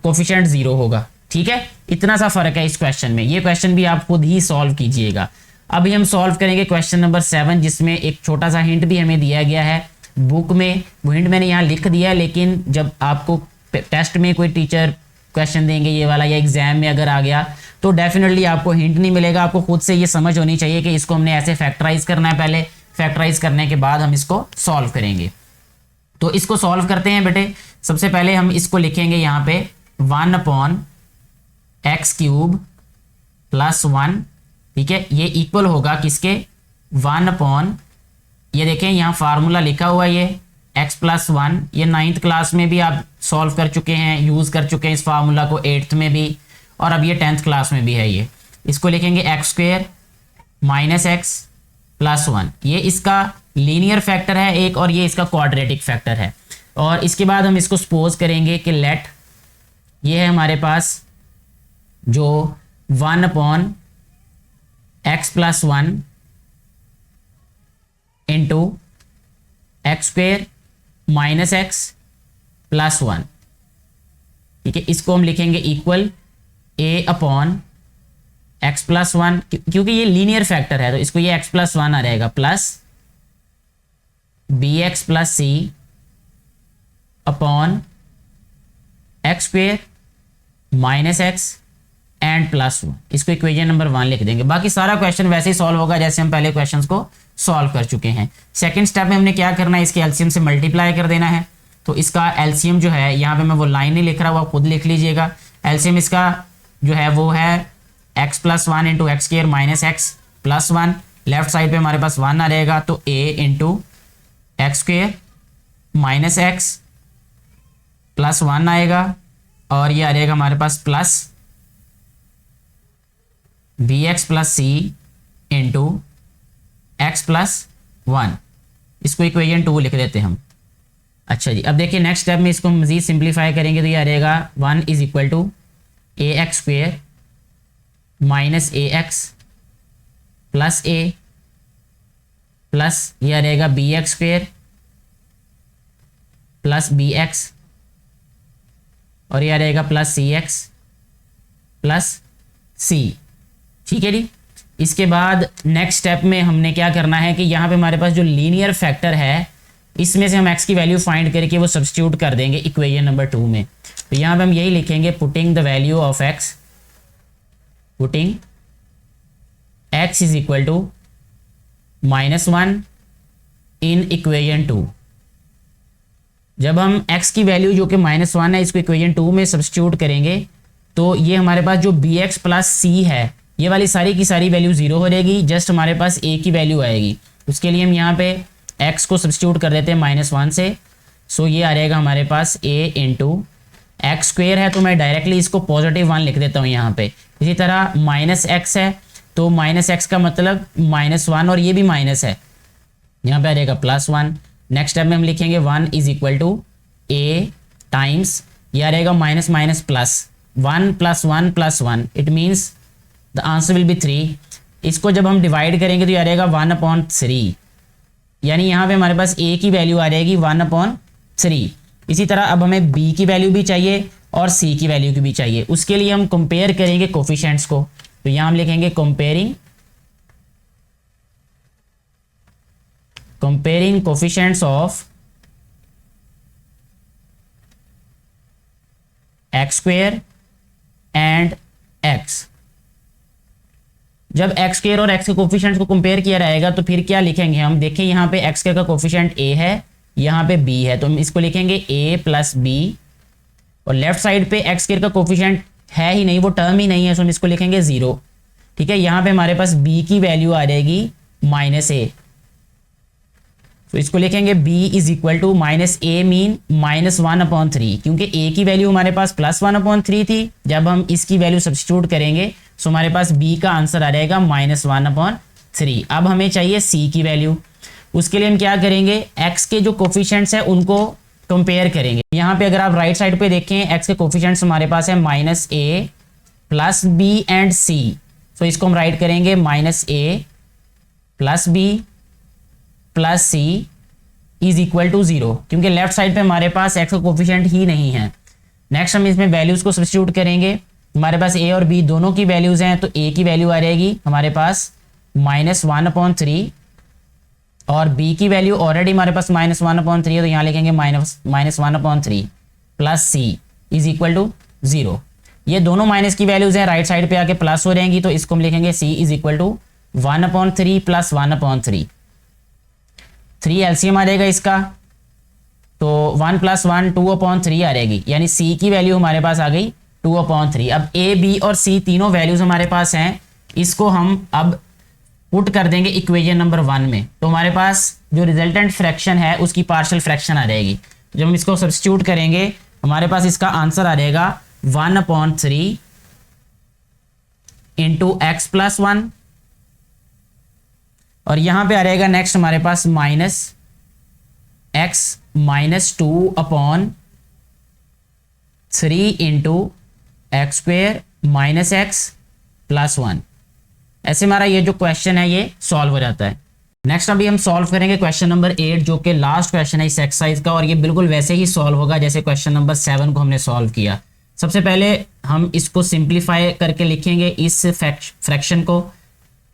कोफिशिएंट 0 होगा. ठीक है, इतना सा फर्क है इस क्वेश्चन में. ये क्वेश्चन भी आप खुद ही सॉल्व कीजिएगा. अभी हम सॉल्व करेंगे क्वेश्चन नंबर 7 जिसमें एक छोटा सा हिंट भी हमें दिया गया है बुक में. वो हिंट मैंने यहाँ लिख दिया है, लेकिन जब आपको टेस्ट में कोई टीचर क्वेश्चन देंगे ये वाला या एग्जाम में अगर आ गया तो डेफिनेटली आपको हिंट नहीं मिलेगा. आपको खुद से ये समझ होनी चाहिए कि इसको हमने ऐसे फैक्टराइज करना है. पहले फैक्टराइज करने के बाद हम इसको सॉल्व करेंगे. तो इसको सॉल्व करते हैं बेटे। सबसे पहले हम इसको लिखेंगे यहाँ पे 1/x³ + 1, ठीक है, ये इक्वल होगा किसके 1/, ये देखें यहाँ फार्मूला लिखा हुआ है ये x + 1, ये 9th क्लास में भी आप सॉल्व कर चुके हैं, यूज कर चुके हैं इस फार्मूला को, 8th में भी, और अब ये 10th क्लास में भी है। ये इसको लिखेंगे x² - x + 1, ये इसका लीनियर फैक्टर है एक, और ये इसका क्वाड्रेटिक फैक्टर है। और इसके बाद हम इसको सपोज करेंगे कि लेट ये है हमारे पास जो 1/x + 1 इंटू x² - x + 1, ठीक है, इसको हम लिखेंगे इक्वल a/x + 1, क्योंकि ये लीनियर फैक्टर है तो इसको ये x + 1 आ रहेगा, plus bx + c upon x² - x and +1, इसको इक्वेशन नंबर 1 लिख देंगे। बाकी सारा क्वेश्चन वैसे ही सॉल्व होगा जैसे हम पहले क्वेश्चंस को सॉल्व कर चुके हैं। सेकंड स्टेप में हमने क्या करना है, इसके एलसीएम से मल्टीप्लाई कर देना है। तो इसका एलसीएम जो है, यहाँ पे मैं वो लाइन नहीं लिख रहा, वो खुद लिख लीजिएगा। एलसीएम इसका जो है वो है x + 1 into x² - x + 1, left side पे हमारे पास 1 आ रहेगा, तो a इंटू x² - x + 1 आएगा, और ये आ रहेगा हमारे पास plus bx + c into x + 1, इसको इक्वेशन 2 लिख देते हैं हम। अच्छा जी, अब देखिए नेक्स्ट स्टेप में इसको मजीद सिंप्लीफाई करेंगे तो ये आ रहेगा 1 = ax² - ax + a प्लस ये आ रहेगा bx² + bx, और ये आ रहेगा प्लस cx + c, ठीक है जी। इसके बाद नेक्स्ट स्टेप में हमने क्या करना है कि यहाँ पे हमारे पास जो लीनियर फैक्टर है इसमें से हम x की वैल्यू फाइंड करके वो सब्स्टिट्यूट कर देंगे इक्वेशन नंबर 2 में। तो यहाँ पे हम यही लिखेंगे putting the value of x, putting x = -1 in equation 2। जब हम x की वैल्यू जो कि -1 है इसको इक्वेशन 2 में सब्स्टिट्यूट करेंगे तो ये हमारे पास जो bx + c है ये वाली सारी की सारी वैल्यू 0 हो जाएगी, जस्ट हमारे पास a की वैल्यू आएगी। उसके लिए हम यहाँ पे x को सब्स्टिट्यूट कर देते हैं -1 से। सो ये आ जाएगा हमारे पास a इंटू x² है तो मैं डायरेक्टली इसको +1 लिख देता हूँ यहाँ पे। इसी तरह -x है तो -x का मतलब -1 और ये भी माइनस है, यहाँ पे आ जाएगा +1। नेक्स्ट स्टेप में हम लिखेंगे 1 = a टाइम्स, ये आ रहेगा minus minus plus 1 + 1 + 1, it means the answer will B 3। इसको जब हम डिवाइड करेंगे तो ये आ रहेगा 1/3, यानी यहाँ पे हमारे पास a की वैल्यू आ जाएगी 1/3। इसी तरह अब हमें b की वैल्यू भी चाहिए और c की वैल्यू की भी चाहिए। उसके लिए हम कंपेयर करेंगे कोफिशिएंट्स को, तो यहाँ हम लिखेंगे comparing coefficients of x² and x। जब x² और x के कोफिशिएंट्स को कंपेयर किया रहेगा तो फिर क्या लिखेंगे हम, देखिए यहाँ पे x² का कोफिशिएंट a है, यहाँ पे b है, तो हम इसको लिखेंगे a + b, और लेफ्ट साइड पे x² का कोफिशिएंट है ही नहीं, वो टर्म ही नहीं है, तो हम इसको लिखेंगे 0, ठीक है। यहाँ पे हमारे पास b की वैल्यू आ जाएगी -a, तो इसको लिखेंगे b = -a मीन -1/3, क्योंकि a की वैल्यू हमारे पास +1/3 थी। जब हम इसकी वैल्यू सब्स्टिट्यूट करेंगे तो हमारे पास b का आंसर आ जाएगा -1/3। अब हमें चाहिए c की वैल्यू, उसके लिए हम क्या करेंगे, x के जो कोफिशिएंट्स हैं उनको कंपेयर करेंगे। यहाँ पे अगर आप राइट साइड पे देखें x के कोफिशिएंट्स हमारे पास है -a + b एंड c, तो इसको हम राइट करेंगे -a + b + c = 0, क्योंकि लेफ्ट साइड पे हमारे पास x का कोफिशिएंट ही नहीं है। नेक्स्ट हम इसमें वैल्यूज को सब्स्टिट्यूट करेंगे, हमारे पास a और b दोनों की वैल्यूज हैं, तो a की वैल्यू आ जाएगी हमारे पास -1/3 और b की वैल्यू ऑलरेडी हमारे पास -1/3 है, तो यहाँ लिखेंगे -1/3 + c = 0। ये दोनों माइनस की वैल्यूज हैं, राइट साइड पे आके प्लस हो जाएंगी, तो इसको हम लिखेंगे c = 1/3 + 1/3। 3 एलसीएम आ जाएगा इसका, तो 1 + 1 2/3 आ रहेगी, यानी c की वैल्यू हमारे पास आ गई 2/3। अब a b और c तीनों वैल्यूज हमारे पास हैं, इसको हम अब पुट कर देंगे इक्वेशन नंबर 1 में, तो हमारे पास जो रिजल्टेंट फ्रैक्शन है उसकी पार्शियल फ्रैक्शन आ जाएगी। जब हम इसको सब्स्टिट्यूट करेंगे हमारे पास इसका आंसर आ जाएगा 1/3 इंटू एक्स प्लस 1, और यहां पे आ रहेगा नेक्स्ट हमारे पास minus x minus 2/3 into x square minus x plus 1। ऐसे हमारा ये जो क्वेश्चन है ये सॉल्व हो जाता है। नेक्स्ट अभी हम सॉल्व करेंगे क्वेश्चन नंबर 8, जो कि लास्ट क्वेश्चन है इस एक्सरसाइज का, और ये बिल्कुल वैसे ही सॉल्व होगा जैसे क्वेश्चन नंबर 7 को हमने सॉल्व किया। सबसे पहले हम इसको सिंप्लीफाई करके लिखेंगे इस फ्रैक्शन को।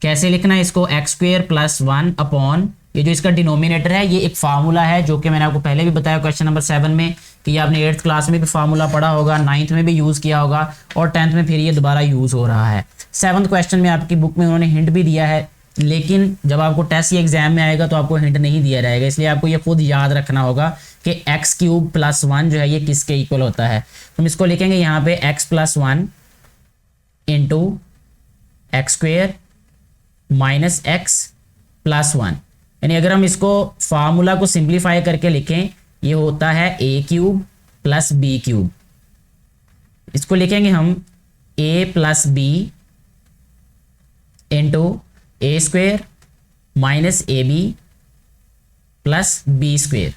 कैसे लिखना है इसको, एक्स स्क्वेयर प्लस 1 अपॉन ये जो इसका डिनोमिनेटर है, ये एक फार्मूला है जो कि मैंने आपको पहले भी बताया क्वेश्चन नंबर 7 में कि ये आपने 8th क्लास में भी फार्मूला पढ़ा होगा, 9th में भी यूज़ किया होगा और 10th में फिर ये दोबारा यूज़ हो रहा है। 7th क्वेश्चन में आपकी बुक में उन्होंने हिंट भी दिया है, लेकिन जब आपको टेस्ट या एग्जाम में आएगा तो आपको हिंट नहीं दिया जाएगा, इसलिए आपको ये खुद याद रखना होगा कि x³ + 1 जो है ये किसके इक्वल होता है। तो हम इसको लिखेंगे यहाँ पे x + 1 into x square minus x plus 1, यानी अगर हम इसको फार्मूला को सिंप्लीफाई करके लिखें ये होता है a³ + b³। इसको लिखेंगे हम a + b into a² minus ab plus b²।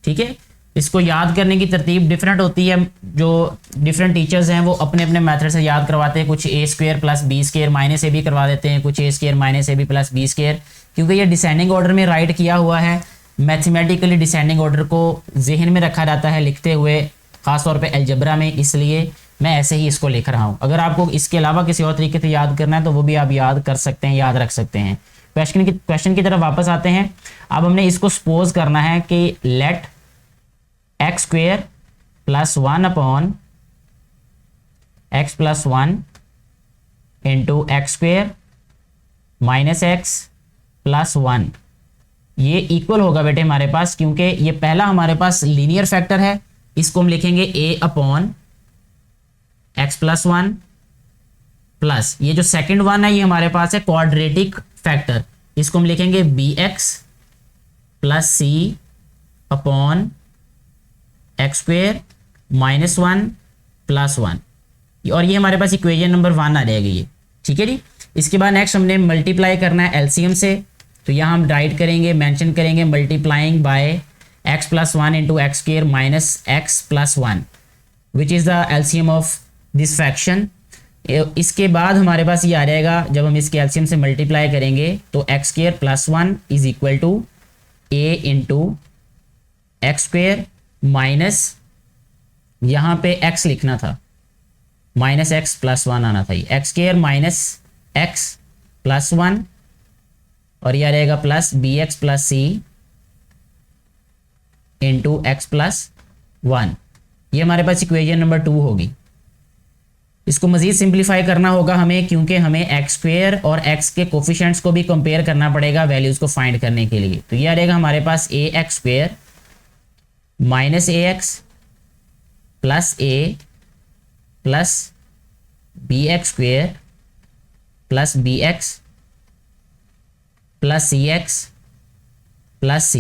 ठीक है, इसको याद करने की तरतीब डिफरेंट होती है, जो डिफरेंट टीचर्स हैं वो अपने अपने मेथड से याद करवाते हैं। कुछ a² + b² माइनस ab करवा देते हैं, कुछ a² minus ab plus b²। क्योंकि ये डिसेंडिंग ऑर्डर में राइट किया हुआ है, मैथमेटिकली डिसेंडिंग ऑर्डर को जहन में रखा जाता है लिखते हुए, खासतौर पे अलजबरा में, इसलिए मैं ऐसे ही इसको लिख रहा हूँ। अगर आपको इसके अलावा किसी और तरीके से याद करना है तो वो भी आप याद कर सकते हैं, याद रख सकते हैं। क्वेश्चन की तरफ वापस आते हैं। अब हमने इसको सपोज करना है कि let x² + 1 upon x + 1 into x² minus x plus 1 ये इक्वल होगा बेटे हमारे पास, क्योंकि ये पहला हमारे पास लीनियर फैक्टर है, इसको हम लिखेंगे a अपॉन x + 1 प्लस ये जो सेकंड वन है ये हमारे पास है क्वाड्रेटिक फैक्टर, इसको हम लिखेंगे bx + c upon x² minus 1 plus 1, और ये हमारे पास इक्वेशन नंबर 1 आ जाएगी ये। ठीक है जी, इसके बाद नेक्स्ट हमने मल्टीप्लाई करना है एलसीएम से, तो यहाँ हम राइट करेंगे, मेंशन करेंगे multiplying by x + 1 into x² minus x plus 1 which is the LCM of this fraction. इसके बाद हमारे पास ये आ जाएगा, जब हम इसके एलसीएम से मल्टीप्लाई करेंगे तो x² + 1 is equal to a into x² minus यहाँ पे x लिखना था, माइनस एक्स प्लस 1 आना था, x² माइनस एक्स प्लस 1, और यह रहेगा plus bx + c into x plus 1। ये हमारे पास इक्वेशन नंबर 2 होगी। इसको मजीद सिंप्लीफाई करना होगा हमें, क्योंकि हमें x² और x के कोफिशिएंट्स को भी कंपेयर करना पड़ेगा वैल्यूज को फाइंड करने के लिए। तो यह रहेगा हमारे पास ax² minus ax plus a plus bx² plus bx plus cx plus c।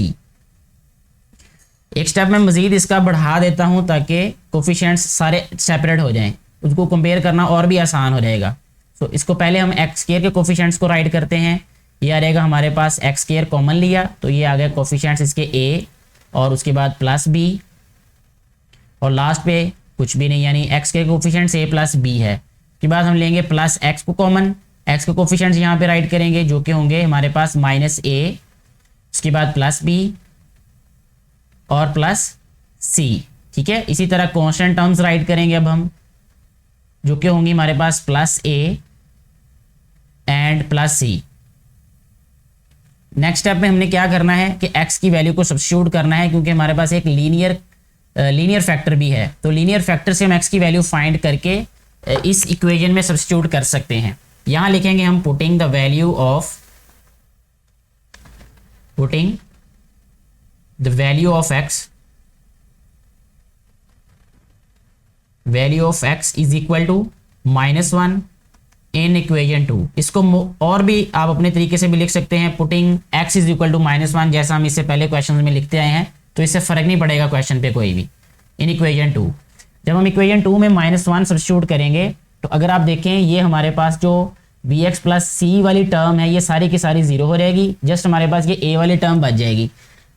एक स्टेप में मजीद इसका बढ़ा देता हूं ताकि कोफिशिएंट्स सारे सेपरेट हो जाएं, उसको कंपेयर करना और भी आसान हो जाएगा। तो इसको पहले हम x² के कोफिशिएंट्स को राइट करते हैं। ये आ रहेगा हमारे पास x² कॉमन लिया तो ये आ गया कोफिशिएंट्स इसके a, और उसके बाद प्लस b, और लास्ट पे कुछ भी नहीं, यानी x के कोफिशिएंट्स a प्लस b है। उसके बाद हम लेंगे प्लस x को कॉमन, x के कोफिशिएंट्स यहाँ पे राइट करेंगे जो कि होंगे हमारे पास माइनस a, उसके बाद प्लस b और प्लस c। ठीक है, इसी तरह कांस्टेंट टर्म्स राइट करेंगे अब हम, जो कि होंगी हमारे पास plus a and plus c। Next step में हमने क्या करना है कि x की वैल्यू को सब्स्टिट्यूट करना है, क्योंकि हमारे पास एक लीनियर फैक्टर भी है, तो लीनियर फैक्टर से हम x की वैल्यू फाइंड करके इस इक्वेशन में सब्स्टिट्यूट कर सकते हैं। यहां लिखेंगे हम putting the value of x value of x is equal to -1 in equation 2। इसको और भी आप अपने तरीके से भी लिख सकते हैं, putting x is equal to -1, जैसा हम इससे पहले क्वेश्चन में लिखते आए हैं, तो इससे फर्क नहीं पड़ेगा क्वेश्चन पे कोई भी। इन इक्वेशन 2 जब हम इक्वेशन 2 में -1 सब्स्टिट्यूट करेंगे तो अगर आप देखें ये हमारे पास जो bx प्लस सी वाली टर्म है ये सारी की सारी जीरो हो जाएगी, जस्ट हमारे पास ये a वाली टर्म बच जाएगी।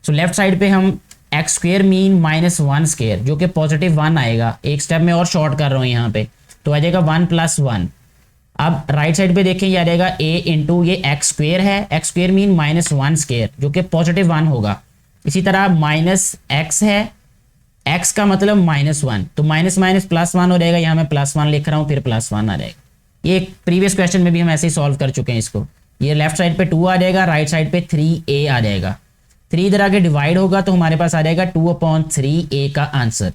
सो लेफ्ट साइड पे हम एक्स स्क्वेयर मीन -1 स्क्वेयर जो कि पॉजिटिव 1 आएगा, एक स्टेप में और शॉर्ट कर रहा हूँ यहाँ पे, तो आ जाएगा 1 + 1। अब राइट साइड पे देखें ये आ जाएगा a इंटू ये एक्स स्क्वेयर है, एक्स स्क्वेयर मीन -1 स्क्वेयर जो कि पॉजिटिव 1 होगा। इसी तरह -x है, x का मतलब -1, तो माइनस माइनस +1 हो जाएगा, यहाँ मैं +1 लिख रहा हूँ, फिर +1 आ जाएगा। ये प्रीवियस क्वेश्चन में भी हम ऐसे ही सॉल्व कर चुके हैं इसको। ये लेफ्ट साइड पे 2 आ जाएगा, राइट साइड पे 3a आ जाएगा। 3 इधर आके डिवाइड होगा तो हमारे पास आ जाएगा 2/3a का आंसर।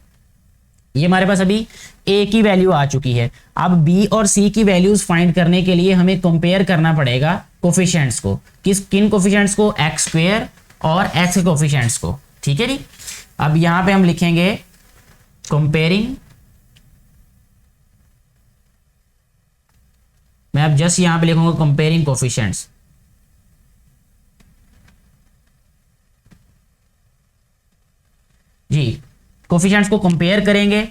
ये हमारे पास अभी a की वैल्यू आ चुकी है। अब b और c की वैल्यूज फाइंड करने के लिए हमें कंपेयर करना पड़ेगा कोफिशिएंट्स को, किन कोफिशिएंट्स को, एक्स स्क्वेयर और x के कोफिशिएंट्स को, ठीक है जी। अब यहां पे हम लिखेंगे कंपेयरिंग, मैं अब जस्ट यहां पे लिखूंगा कंपेयरिंग कोफिशिएंट्स। जी कोफिशिएंट्स को कंपेयर करेंगे,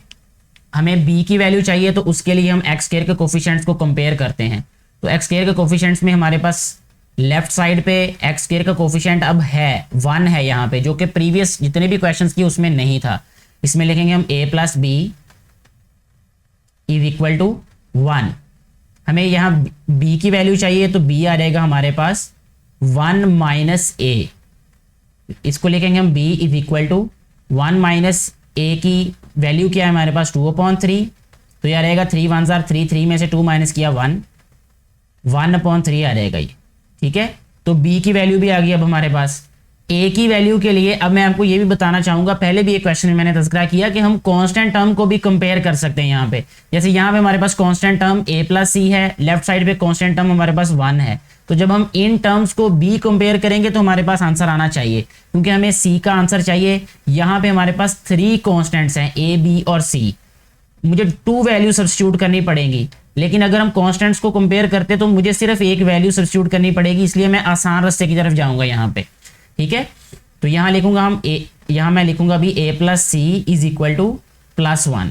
हमें b की वैल्यू चाहिए तो उसके लिए हम एक्स स्क्वायर के कोफिशिएंट्स को कंपेयर करते हैं। तो एक्स स्क्वायर के कोफिशिएंट्स में हमारे पास लेफ्ट साइड पे एक्स स्क्वायर का कोफिशिएंट अब है 1 है यहाँ पे, जो कि प्रीवियस जितने भी क्वेश्चंस किए उसमें नहीं था। इसमें लिखेंगे हम a + b is equal to 1। हमें यहाँ b की वैल्यू चाहिए तो b आ जाएगा हमारे पास 1 - a। इसको लिखेंगे हम b is equal to 1 - a की वैल्यू क्या है हमारे पास 2/3, तो ये आ रहेगा 3 × 1 = 3, 3 में से 2 माइनस किया 1, 1/3 आ जाएगा ये, ठीक है। तो b की वैल्यू भी आ गई अब हमारे पास। a की वैल्यू के लिए अब मैं आपको ये भी बताना चाहूंगा, पहले भी एक क्वेश्चन में मैंने तज़किरा किया कि हम कांस्टेंट टर्म को भी कंपेयर कर सकते हैं यहाँ पे। जैसे यहाँ पे हमारे पास कांस्टेंट टर्म a + c है, लेफ्ट साइड पे कांस्टेंट टर्म हमारे पास 1 है, तो जब हम इन टर्म्स को b कंपेयर करेंगे तो हमारे पास आंसर आना चाहिए, क्योंकि हमें c का आंसर चाहिए। यहाँ पे हमारे पास 3 कॉन्स्टेंट्स हैं a, b और c, मुझे 2 वैल्यू सब्स्टिट्यूट करनी पड़ेंगी, लेकिन अगर हम कॉन्स्टेंट्स को कंपेयर करते तो मुझे सिर्फ एक वैल्यू सब्स्टिट्यूट करनी पड़ेगी, इसलिए मैं आसान रास्ते की तरफ जाऊंगा यहाँ पे, ठीक है। तो यहाँ लिखूंगा हम यहाँ मैं लिखूंगा अभी a + c is equal to +1।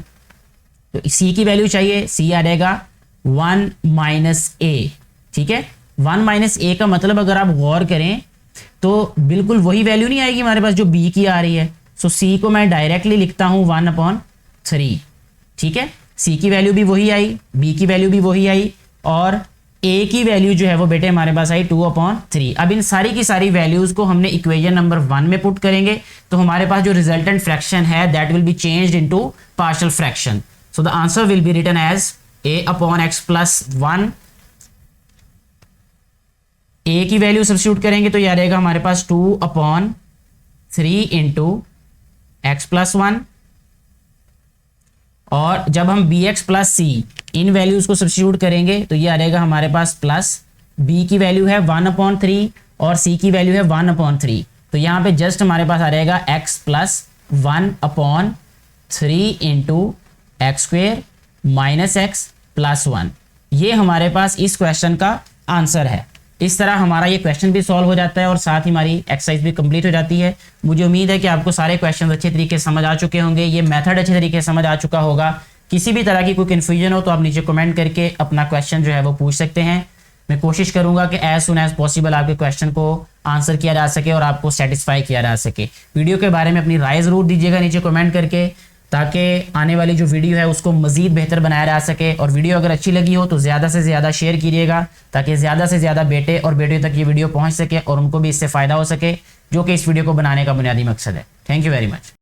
तो c की वैल्यू चाहिए, c आ जाएगा 1 - a, ठीक है। 1 - a का मतलब अगर आप गौर करें तो बिल्कुल वही वैल्यू नहीं आएगी हमारे पास जो b की आ रही है। सो c को मैं डायरेक्टली लिखता हूँ 1/3, ठीक है। c की वैल्यू भी वही आई, b की वैल्यू भी वही आई, और a की वैल्यू जो है वो बेटे हमारे पास आई 2/3। अब इन सारी की सारी वैल्यूज को हमने इक्वेशन नंबर 1 में पुट करेंगे तो हमारे पास जो रिजल्टेंट फ्रैक्शन है that will be changed into partial fraction. So the answer will be written as a/x + 1। a की वैल्यू सब्स्टिट्यूट करेंगे तो यह रहेगा हमारे पास 2/3 इंटू x + 1, और जब हम bx + c इन वैल्यूज को सब्स्टिट्यूट करेंगे तो ये आ रहेगा हमारे पास प्लस b की वैल्यू है 1/3 और c की वैल्यू है 1/3, तो यहाँ पे जस्ट हमारे पास आ रहेगा x + 1/3 into x square minus x + 1। ये हमारे पास इस क्वेश्चन का आंसर है। इस तरह हमारा ये क्वेश्चन भी सॉल्व हो जाता है और साथ ही हमारी एक्सरसाइज भी कंप्लीट हो जाती है। मुझे उम्मीद है कि आपको सारे क्वेश्चन अच्छे तरीके से समझ आ चुके होंगे, ये मेथड अच्छे तरीके से समझ आ चुका होगा। किसी भी तरह की कोई कन्फ्यूजन हो तो आप नीचे कमेंट करके अपना क्वेश्चन जो है वो पूछ सकते हैं। मैं कोशिश करूंगा कि एज सुन एज पॉसिबल आपके क्वेश्चन को आंसर किया जा सके और आपको सेटिस्फाई किया जा सके। वीडियो के बारे में अपनी राय ज़रूर दीजिएगा नीचे कमेंट करके, ताकि आने वाली जो वीडियो है उसको मज़ीद बेहतर बनाया जा सके। और वीडियो अगर अच्छी लगी हो तो ज़्यादा से ज़्यादा शेयर कीजिएगा, ताकि ज़्यादा से ज़्यादा बेटे और बेटियों तक ये वीडियो पहुँच सके और उनको भी इससे फ़ायदा हो सके, जो कि इस वीडियो को बनाने का बुनियादी मकसद है। Thank you very much.